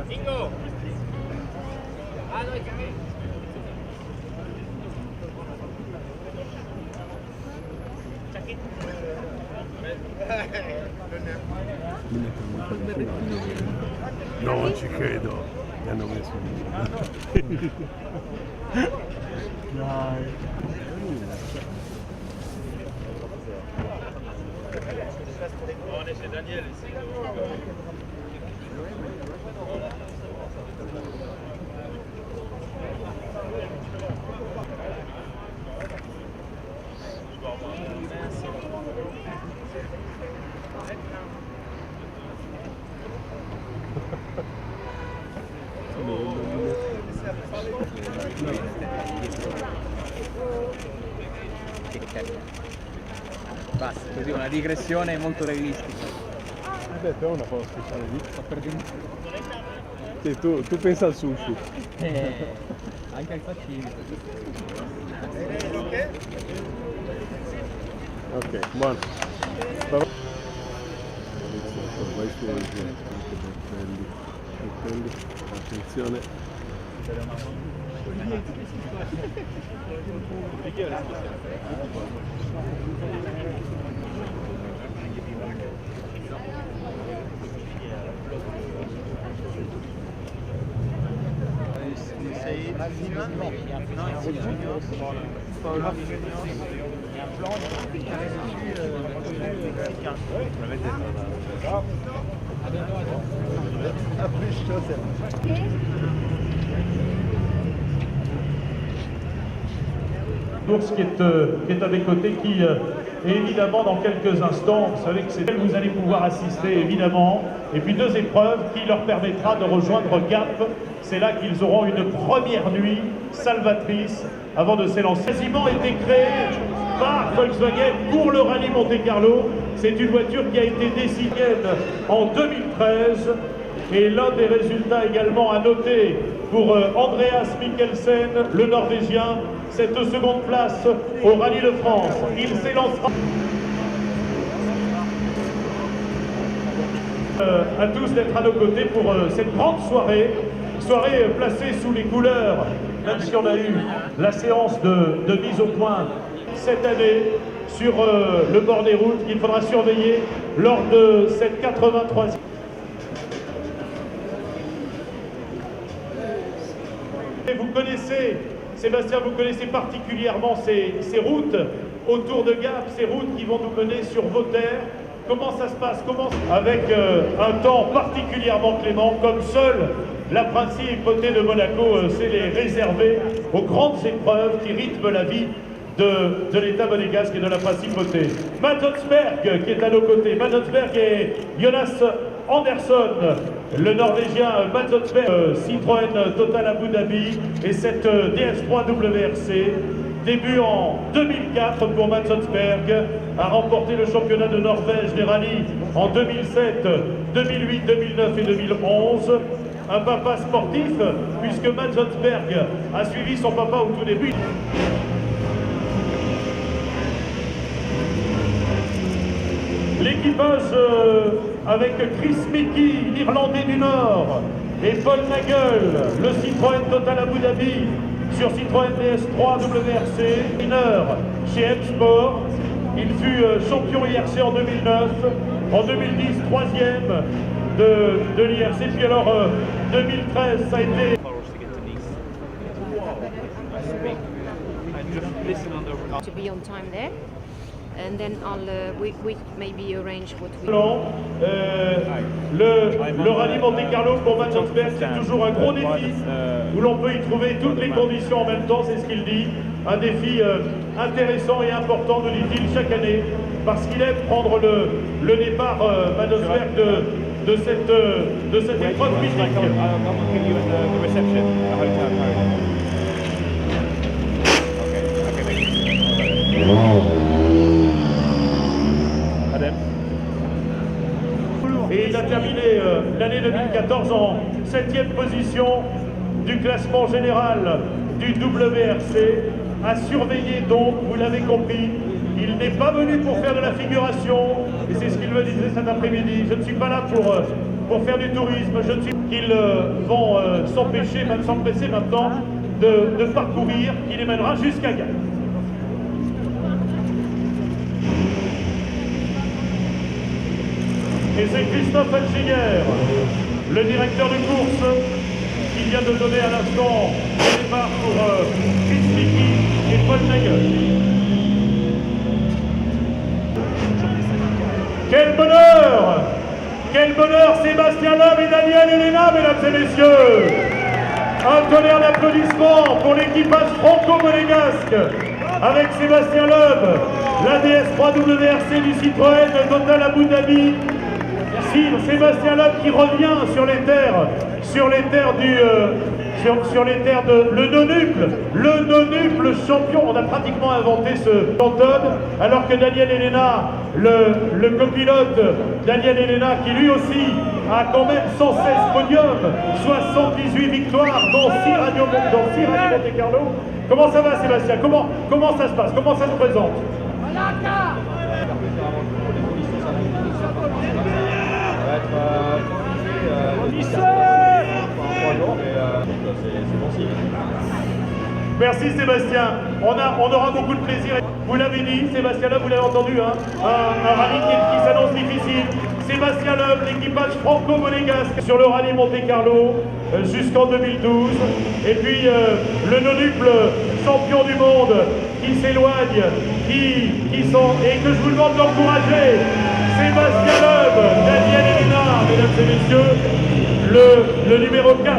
Ingo. Ah no, carré. No, ci credo. Mi hanno messo Dai. C'est Daniel. Basta, così una digressione molto realistica. Beh, però una cosa speciale lì. Sto perdendo. Sì, tu pensa al sushi. Anche al sashimi. Ok, buono. Vai su, belli. Attenzione. Course qui est à mes côtés, qui est évidemment dans quelques instants, vous savez que c'est elle que vous allez pouvoir assister évidemment, et puis deux épreuves qui leur permettra de rejoindre Gap. C'est là qu'ils auront une première nuit salvatrice avant de s'élancer. Quasiment été créé par Volkswagen pour le rallye Monte-Carlo. C'est une voiture qui a été décidée en 2013 et l'un des résultats également à noter pour Andreas Mikkelsen, le Norvégien, cette seconde place au Rallye de France. Il s'élancera. À tous d'être à nos côtés pour cette grande soirée placée sous les couleurs, même si on a eu la séance de mise au point cette année sur le bord des routes qu'il faudra surveiller lors de cette 83e. Vous connaissez, Sébastien, vous connaissez particulièrement ces routes autour de Gap, ces routes qui vont nous mener sur vos terres. Comment ça se passe? Avec un temps particulièrement clément, comme seule la principauté de Monaco sait les réserver aux grandes épreuves qui rythment la vie de l'État monégasque et de la principauté. Mats Otsberg qui est à nos côtés. Mats Otsberg et Jonas Andersson, le Norvégien Mats Otsberg, Citroën Total Abu Dhabi et cette DS3 WRC. Début en 2004 pour Mats Otsberg, a remporté le championnat de Norvège des rallyes en 2007, 2008, 2009 et 2011. Un papa sportif, puisque Mats Otsberg a suivi son papa au tout début. L'équipage avec Chris Mickey, l'Irlandais du Nord, et Paul Nagel, le Citroën Total Abu Dhabi, sur Citroën DS3 WRC, mineur chez M-Sport. Il fut champion IRC en 2009, en 2010 troisième de l'IRC, puis alors 2013 ça a été... To be on time there, and then we maybe arrange what we... Le rallye Monte-Carlo pour Mats Otsberg, c'est toujours un gros défi où l'on peut y trouver toutes les conditions en même temps, c'est ce qu'il dit. Un défi intéressant et important, nous dit-il, chaque année, parce qu'il aime prendre le départ, Mats Otsberg, de cette épreuve mythique. Et il a terminé l'année 2014 en 7e position du classement général du WRC, à surveiller donc, vous l'avez compris, Il n'est pas venu pour faire de la figuration, et c'est ce qu'il me disait cet après-midi. Je ne suis pas là pour faire du tourisme, je ne suis qu'ils vont s'empresser maintenant de parcourir, qui les mènera jusqu'à Gap. Et c'est Christophe Alchiger, le directeur de course, qui vient de donner à l'instant le départ pour Chris Licky et Paul Nagel. Quel bonheur! Quel bonheur, Sébastien Loeb et Daniel Elena, mesdames et messieurs! Un tonnerre d'applaudissements pour l'équipage franco-monégasque avec Sébastien Loeb, la DS3WRC du Citroën Total Abu Dhabi. Sébastien Loeb qui revient sur les terres de le non-nuple champion. On a pratiquement inventé ce Phantom, alors que Daniel Elena, le copilote Daniel Elena, qui lui aussi a quand même 116 podiums, 78 victoires dans 6 rallyes Monte Carlo. Comment ça va, Sébastien? Comment ça se passe? Comment ça se présente? Merci Sébastien, on aura beaucoup de plaisir. Vous l'avez dit, Sébastien Loeb, vous l'avez entendu, hein, un rallye qui s'annonce difficile. Sébastien Loeb, l'équipage franco-monégasque sur le rallye Monte Carlo jusqu'en 2012. Et puis le non-nuple champion du monde qui s'éloigne, et que je vous demande d'encourager. Sébastien Loeb, Daniel Elena, mesdames et messieurs, le numéro 4.